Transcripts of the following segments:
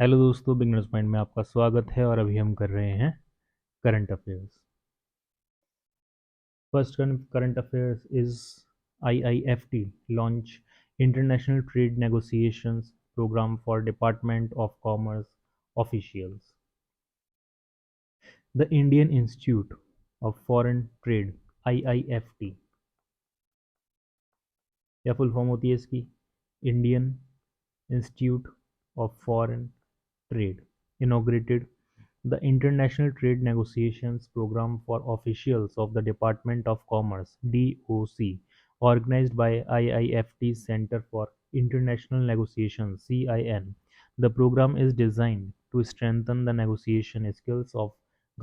Hello दोस्तों, beginners mind में आपका स्वागत है और अभी हम कर रहे हैं current affairs. First current affairs is IIFT launch international trade negotiations programme for department of commerce officials. The Indian institute of foreign trade IIFT या फुल फॉर्म होती है इसकी Indian institute of foreign trade inaugurated the International Trade Negotiations Program for Officials of the Department of Commerce (DOC), organized by IIFT's Center for International Negotiations (CIN). The program is designed to strengthen the negotiation skills of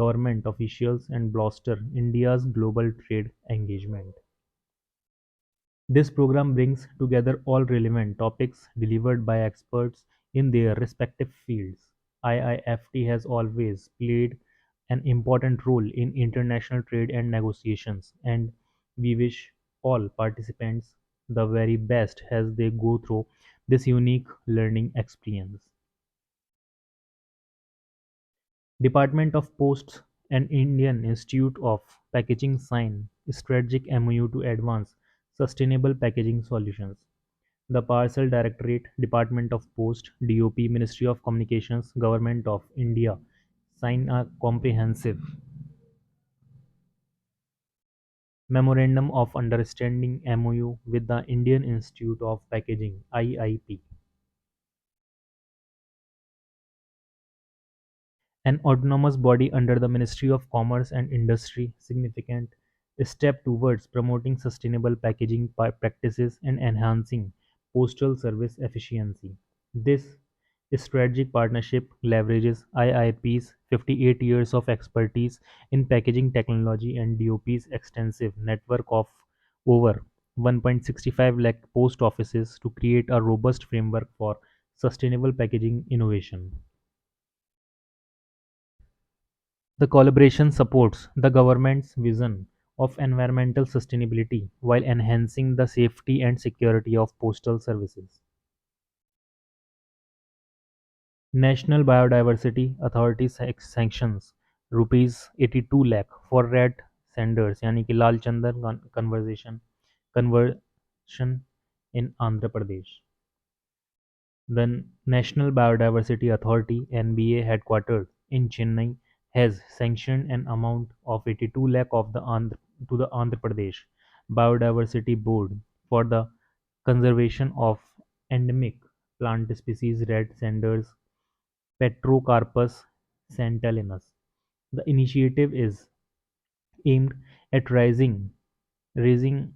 government officials and bolster India's global trade engagement. This program brings together all relevant topics delivered by experts in their respective fields. IIFT has always played an important role in international trade and negotiations, and we wish all participants the very best as they go through this unique learning experience. Department of Posts and Indian Institute of Packaging sign strategic MoU to advance sustainable packaging solutions. The Parcel Directorate, Department of Post, DOP, Ministry of Communications, Government of India sign a comprehensive Memorandum of Understanding MoU with the Indian Institute of Packaging IIP. An autonomous body under the Ministry of Commerce and Industry, significant step towards promoting sustainable packaging practices and enhancing postal service efficiency. This strategic partnership leverages IIP's 58 years of expertise in packaging technology and DOP's extensive network of over 1.65 lakh post offices to create a robust framework for sustainable packaging innovation. The collaboration supports the government's vision of environmental sustainability while enhancing the safety and security of postal services. National Biodiversity Authority sanctions rupees 82 lakh for red senders यानी कि लाल चंदन conversion in Andhra Pradesh. The National Biodiversity Authority (NBA) headquartered in Chennai has sanctioned an amount of 82 lakh of the to the Andhra Pradesh Biodiversity Board for the conservation of endemic plant species red senders Petrocarpus santalinus. The initiative is aimed at raising raising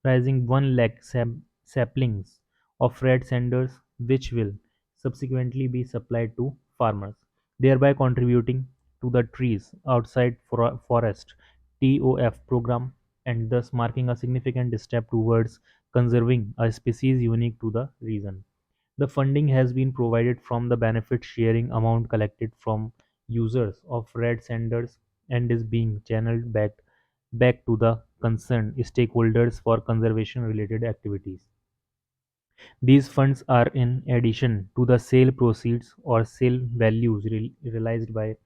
1 lakh saplings of red sanders which will subsequently be supplied to farmers, thereby contributing to the Trees Outside Forest (TOF) program and thus marking a significant step towards conserving a species unique to the region. The funding has been provided from the benefit sharing amount collected from users of red sanders and is being channeled back to the concerned stakeholders for conservation-related activities. These funds are in addition to the sale proceeds or sale values realized by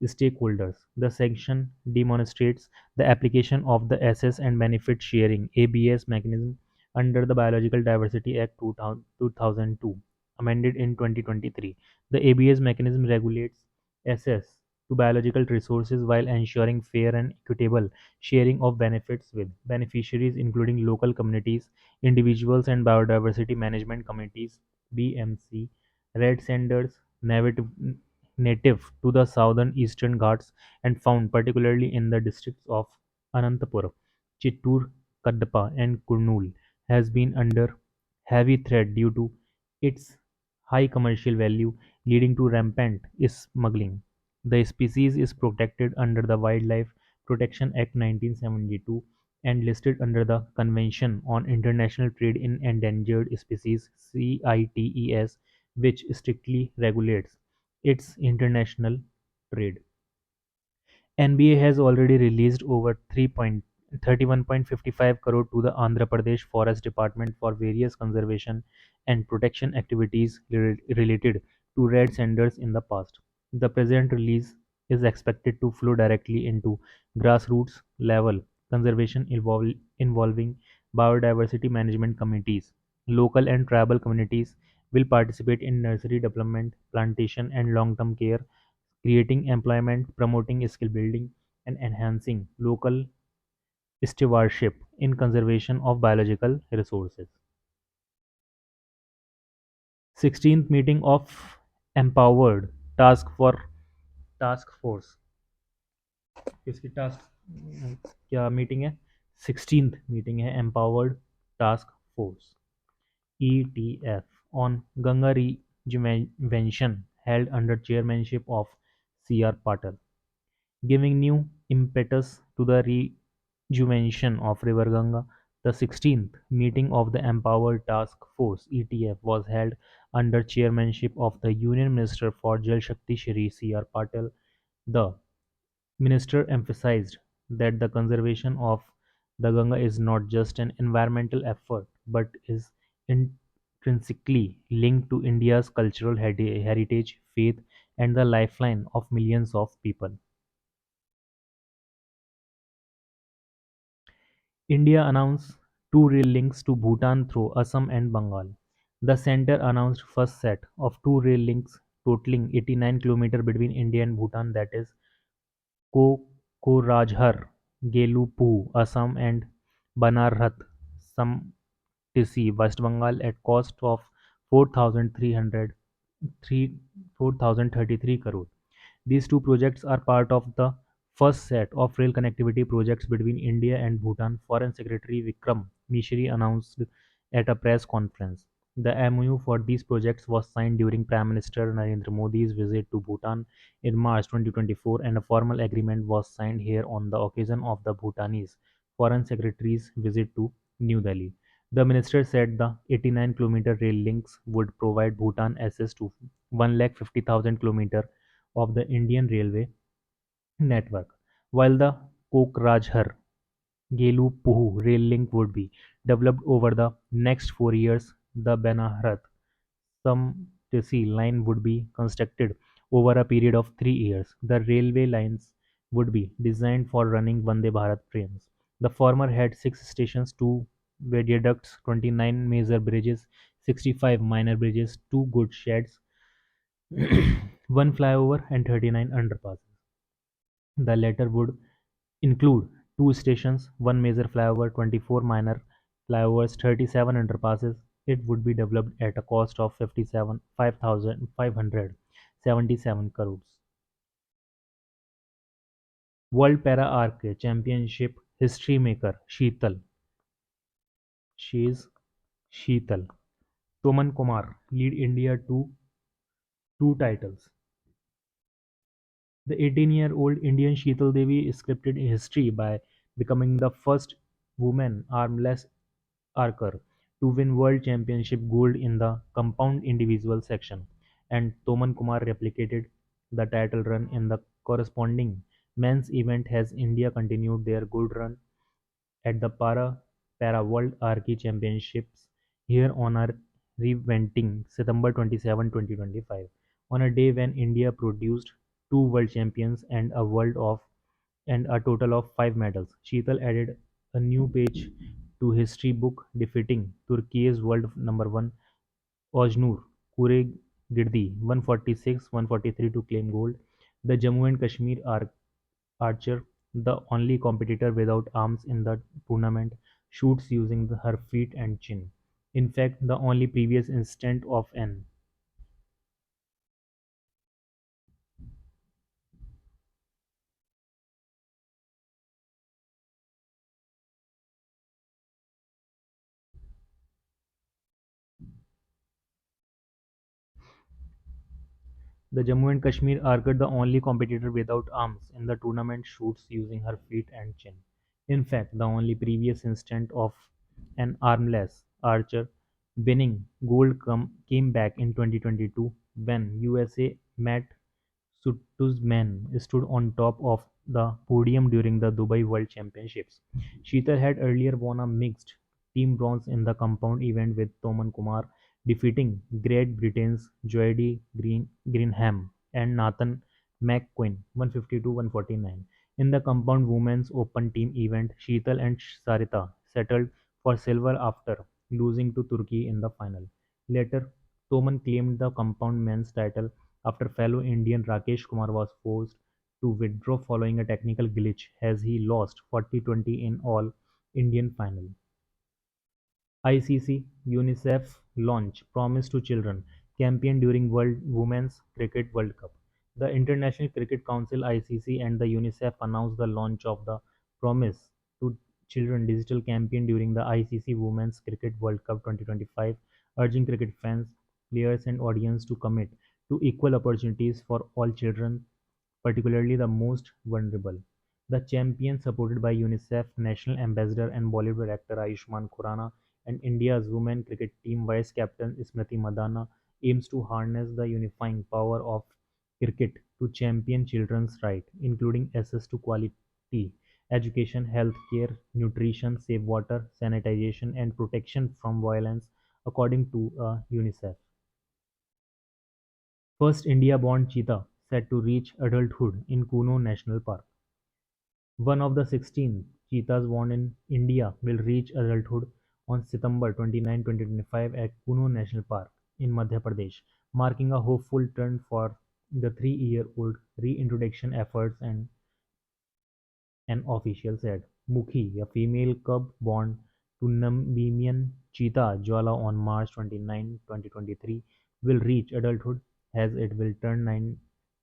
stakeholders. The section demonstrates the application of the Assets and Benefit Sharing (ABS) mechanism under the Biological Diversity Act 2002, amended in 2023. The ABS mechanism regulates access to biological resources while ensuring fair and equitable sharing of benefits with beneficiaries including local communities, individuals and biodiversity management committees (BMC). Red Sanders native to the southern Eastern Ghats and found particularly in the districts of Anantapur, Chittoor, Kadapa and Kurnool, has been under heavy threat due to its high commercial value, leading to rampant smuggling. The species is protected under the Wildlife Protection Act 1972 and listed under the Convention on International Trade in Endangered Species (CITES), which strictly regulates its international trade. NBA has already released over 31.55 crore to the Andhra Pradesh Forest Department for various conservation and protection activities related to red senders in the past. The present release is expected to flow directly into grassroots level conservation involving biodiversity management committees. Local and tribal communities will participate in nursery development, plantation, and long term care, creating employment, promoting skill building, and enhancing local stewardship in conservation of biological resources. 16th meeting of empowered task force. किसकी task क्या meeting है? 16th meeting है empowered task force ETF on Ganga rejuvenation held under chairmanship of CR Patel, giving new impetus to the rejuvenation of River Ganga. The 16th meeting of the Empowered Task Force (ETF) was held under chairmanship of the Union Minister for Jal Shakti Shri C.R. Patel. The minister emphasized that the conservation of the Ganga is not just an environmental effort but is intrinsically linked to India's cultural heritage, faith, and the lifeline of millions of people. India announced two rail links to Bhutan through Assam and Bengal. The center announced first set of two rail links totaling 89 km between India and Bhutan, that is Kokorajhar, Gelugpu, Assam, and Banarhat, Samtisi, West Bengal, at cost of 4,033 crore. These two projects are part of the first set of rail connectivity projects between India and Bhutan, Foreign Secretary Vikram Misri announced at a press conference. The MoU for these projects was signed during Prime Minister Narendra Modi's visit to Bhutan in March 2024, and a formal agreement was signed here on the occasion of the Bhutanese Foreign Secretary's visit to New Delhi. The minister said the 89-kilometer rail links would provide Bhutan access to 150,000 km of the Indian railway network, while the Kokrajhar Gelugpu rail link would be developed over the next 4 years. The Banarhat Samtisi line would be constructed over a period of 3 years. The railway lines would be designed for running Vande Bharat trains. The former had 6 stations, two viaducts, 29 major bridges, 65 minor bridges, two goods sheds, one flyover, and 39 underpasses. The latter would include two stations, one major flyover, 24 minor flyovers, 37 underpasses. It would be developed at a cost of 5,577 crores. World Para Arc Championship history maker She's Sheetal Toman Kumar lead India to two titles. The 18-year-old Indian Sheetal Devi scripted history by becoming the first woman armless archer to win World Championship gold in the compound individual section, and Toman Kumar replicated the title run in the corresponding men's event as India continued their gold run at the Para World Archery Championships here on a reventing September 27, 2025, on a day when India produced two world champions and a total of five medals. Sheetal added a new page to history book, defeating Turkey's world number one Oznur Kuregirdi 146-143 to claim gold. The Jammu and Kashmir archer, the only competitor without arms in the tournament, shoots using her feet and chin. In fact, the only previous instance of an the Jammu and Kashmir archer, the only competitor without arms in the tournament, shoots using her feet and chin. In fact, the only previous instance of an armless archer winning gold came back in 2022 when USA Matt Suttuzman stood on top of the podium during the Dubai World Championships. Sheetal had earlier won a mixed team bronze in the compound event with Toman Kumar defeating Great Britain's Jodie Greenham and Nathan McQueen 152-149. In the compound women's open team event, Sheetal and Sarita settled for silver after losing to Turkey in the final. Later, Toman claimed the compound men's title after fellow Indian Rakesh Kumar was forced to withdraw following a technical glitch as he lost 40-20 in all Indian final. ICC UNICEF launch Promise to Children campaign during World Women's Cricket World Cup. The International Cricket Council ICC and the UNICEF announced the launch of the Promise to Children digital campaign during the ICC Women's Cricket World Cup 2025, urging cricket fans, players and audience to commit to equal opportunities for all children, particularly the most vulnerable. The champion, supported by UNICEF National Ambassador and Bollywood actor Ayushmann Khurrana and India's women cricket team vice captain Smriti Mandhana, aims to harness the unifying power of cricket to champion children's rights, including access to quality education, health care, nutrition, safe water, sanitation, and protection from violence, according to UNICEF. First India-born cheetah set to reach adulthood in Kuno National Park. One of the 16 cheetahs born in India will reach adulthood on September 29, 2025 at Kuno National Park in Madhya Pradesh, marking a hopeful turn for the 3-year-old reintroduction efforts and an official said. Mukhi, a female cub born to Namibian cheetah Jwala on March 29, 2023, will reach adulthood as it will turn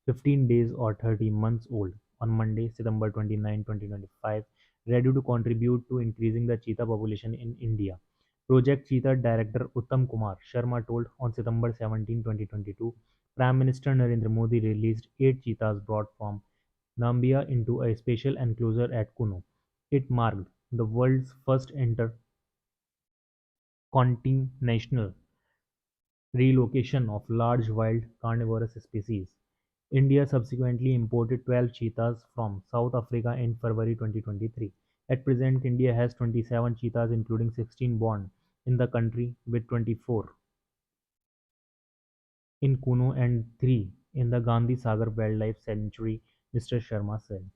15 days or 30 months old on Monday, September 29, 2025, ready to contribute to increasing the cheetah population in India. Project Cheetah Director Uttam Kumar Sharma told on September 17, 2022, Prime Minister Narendra Modi released 8 cheetahs brought from Nambia into a special enclosure at Kuno. It marked the world's first intercontinental relocation of large wild carnivorous species. India subsequently imported 12 cheetahs from South Africa in February 2023. At present, India has 27 cheetahs, including 16 born in the country, with 24 in Kuno and 3 in the Gandhi Sagar Wildlife Sanctuary, Mr. Sharma said.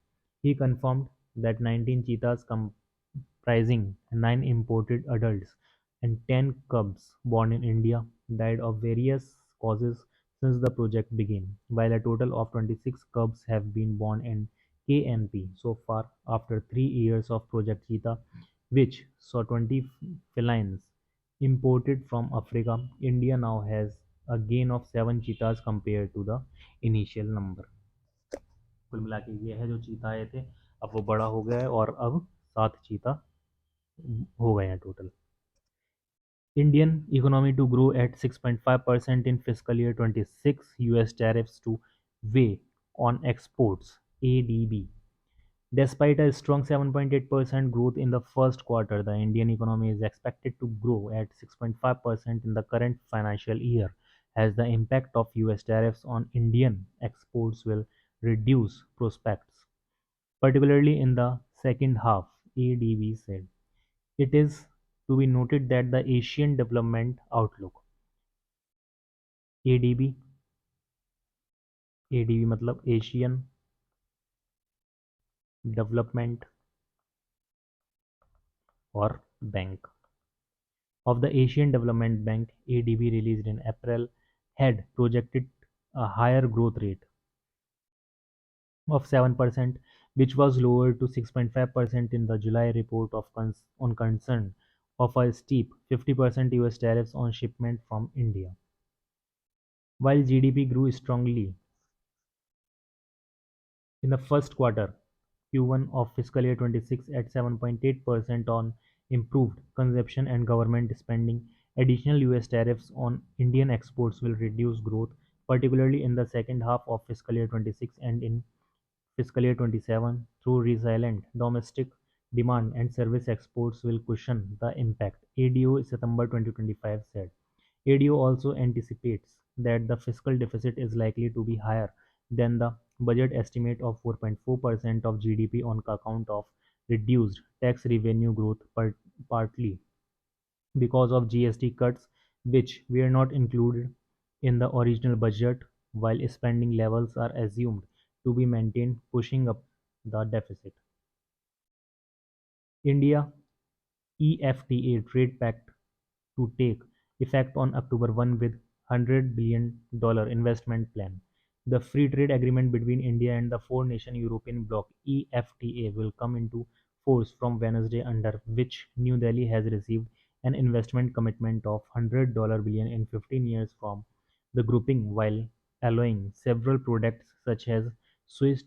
He confirmed that 19 cheetahs comprising 9 imported adults and 10 cubs born in India died of various causes since the project began, while a total of 26 cubs have been born in KNP so far after 3 years of Project Cheetah, which saw 20 felines imported from Africa. India now has a gain of 7 cheetahs compared to the initial number. कुल मिला के ये है जो चीता आए थे, अब वो बड़ा हो गया है और अब 7 चीता हो गए हैं total. Indian economy to grow at 6.5% in fiscal year 26, US tariffs to weigh on exports, ADB. Despite a strong 7.8% growth in the first quarter, the Indian economy is expected to grow at 6.5% in the current financial year, as the impact of US tariffs on Indian exports will reduce prospects, particularly in the second half, ADB said. It is to be noted that the Asian Development Outlook ADB ADB मतलब Asian Development or Bank of the Asian Development Bank ADB released in April had projected a higher growth rate of 7%, which was lowered to 6.5% in the July report on concern of a steep 50% US tariffs on shipment from India. While GDP grew strongly in the first quarter, Q1 of fiscal year 26 at 7.8% on improved consumption and government spending, additional US tariffs on Indian exports will reduce growth, particularly in the second half of fiscal year 26 and in fiscal year 27 through resilient domestic demand and service exports will cushion the impact, ADO September 2025 said. ADO also anticipates that the fiscal deficit is likely to be higher than the budget estimate of 4.4% of GDP on account of reduced tax revenue growth, partly because of GST cuts which were not included in the original budget, while spending levels are assumed to be maintained, pushing up the deficit. India EFTA trade pact to take effect on October 1 with $100 billion investment plan. The free trade agreement between India and the four-nation European bloc EFTA will come into force from Wednesday, under which New Delhi has received an investment commitment of $100 billion in 15 years from the grouping, while allowing several products such as Swiss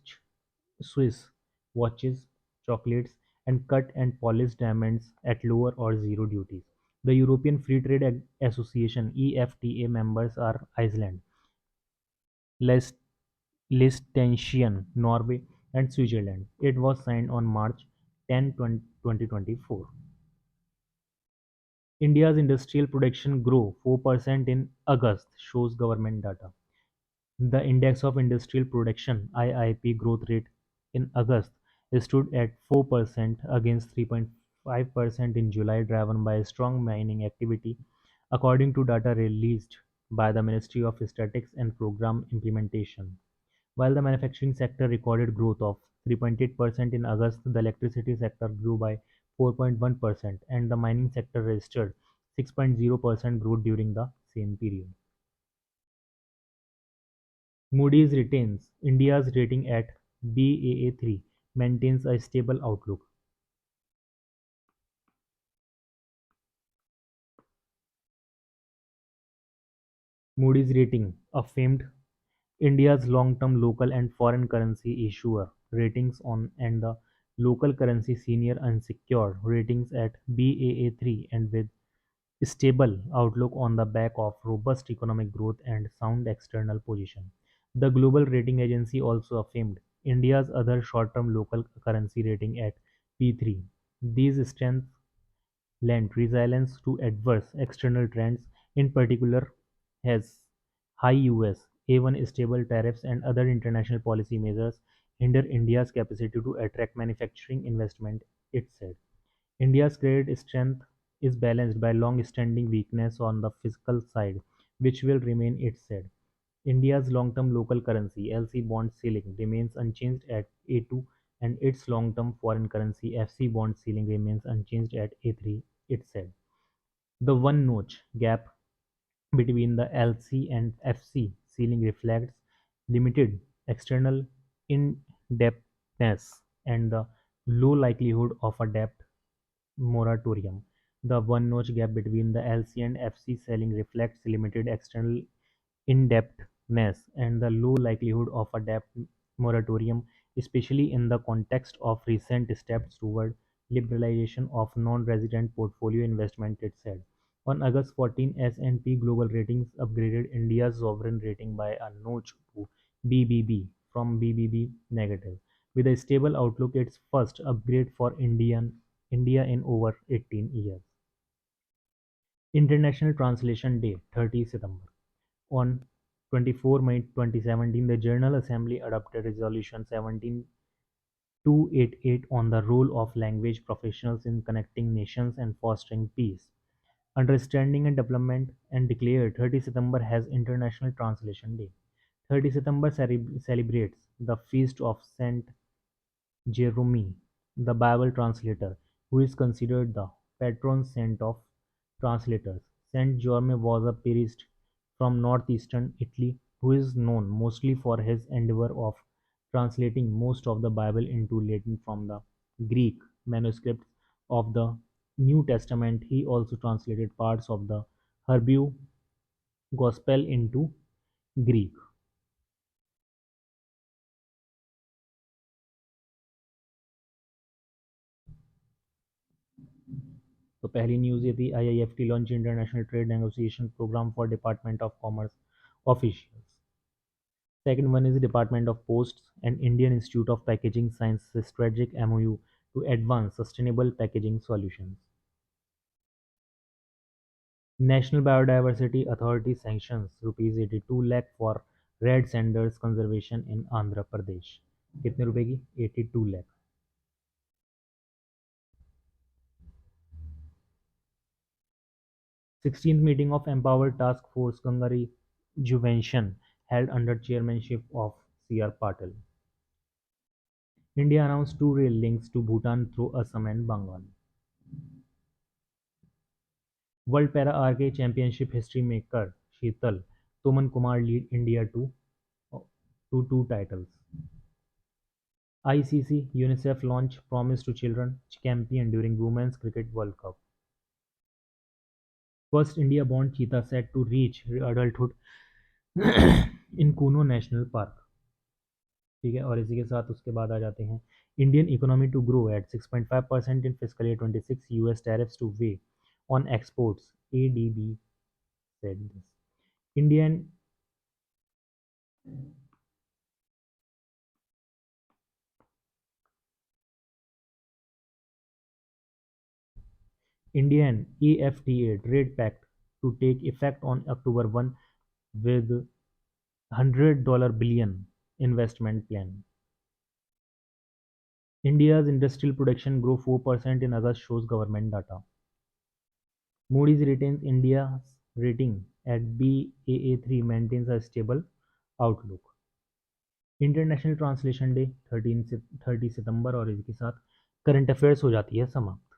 Swiss watches, chocolates, and cut and polished diamonds at lower or zero duties. The European Free Trade Association (EFTA) members are Iceland, Liech- Liechtenstein, Norway, and Switzerland. It was signed on March 10, 2024. India's industrial production grew 4% in August, shows government data. The Index of Industrial Production (IIP) growth rate in August stood at 4% against 3.5% in July, driven by strong mining activity, according to data released by the Ministry of Statistics and Program Implementation. While the manufacturing sector recorded growth of 3.8% in August, the electricity sector grew by 4.1%, and the mining sector registered 6.0% growth during the same period. Moody's retains India's rating at Baa3, maintains a stable outlook. Moody's rating affirmed India's long-term local and foreign currency issuer ratings on and the local currency senior unsecured ratings at Baa3, and with stable outlook on the back of robust economic growth and sound external position. The global rating agency also affirmed India's other short-term local currency rating at P3. These strengths lent resilience to adverse external trends, in particular as high US A1 stable tariffs and other international policy measures hinder India's capacity to attract manufacturing investment, it said. India's credit strength is balanced by long-standing weakness on the fiscal side, which will remain, it said. India's long-term local currency (LC) bond ceiling remains unchanged at A2, and its long-term foreign currency (FC) bond ceiling remains unchanged at A3, it said. The one-notch gap between the LC and FC ceiling reflects limited external indebtedness and the low likelihood of a debt moratorium. The one-notch gap between the LC and FC ceiling reflects limited external indebtedness and the low likelihood of a debt moratorium, especially in the context of recent steps toward liberalization of non-resident portfolio investment, it said. On August 14, S&P Global Ratings upgraded India's sovereign rating by a notch to BBB from BBB negative, with a stable outlook, its first upgrade for India in over 18 years. International Translation Day, 30 September. On 24 May 2017, the General Assembly adopted Resolution 17288 on the role of language professionals in connecting nations and fostering peace, understanding and development, and declared 30 September as International Translation Day. 30 September celebrates the feast of Saint Jerome, the Bible translator, who is considered the patron saint of translators. Saint Jerome was a priest from northeastern Italy who is known mostly for his endeavor of translating most of the Bible into Latin from the Greek manuscripts of the New Testament. He also translated parts of the Hebrew Gospel into Greek. तो पहली news ये थी IIFT launch international trade negotiation programme for department of commerce officials. Second one is Department of Posts and Indian Institute of Packaging Science strategic MOU to advance sustainable packaging solutions. National Biodiversity Authority sanctions rupees 82 lakh for red sanders conservation in Andhra Pradesh. कितने रुपए की 82 lakh. 16th meeting of Empowered Task Force Gangari Juvention held under chairmanship of C.R. Patil. India announced two rail links to Bhutan through Assam and Bengal. World Para Archery Championship history maker Sheetal Toman Kumar lead India to two titles. ICC UNICEF launch Promise to Children campaign during Women's Cricket World Cup. First India born cheetah set to reach adulthood in Kuno National Park. ठीक है, और इसी के साथ उसके बाद आ जाते हैं Indian economy to grow at 6.5% in fiscal year 26 US tariffs to weigh on exports ADB said this. Indian Indian EFTA trade pact to take effect on October 1 with $100 billion investment plan. India's industrial production grew 4% in August shows government data. Moody's retains India's rating at Baa3 maintains a stable outlook. International translation day 30 सितंबर और इसके साथ current affairs हो जाती है समाप्त.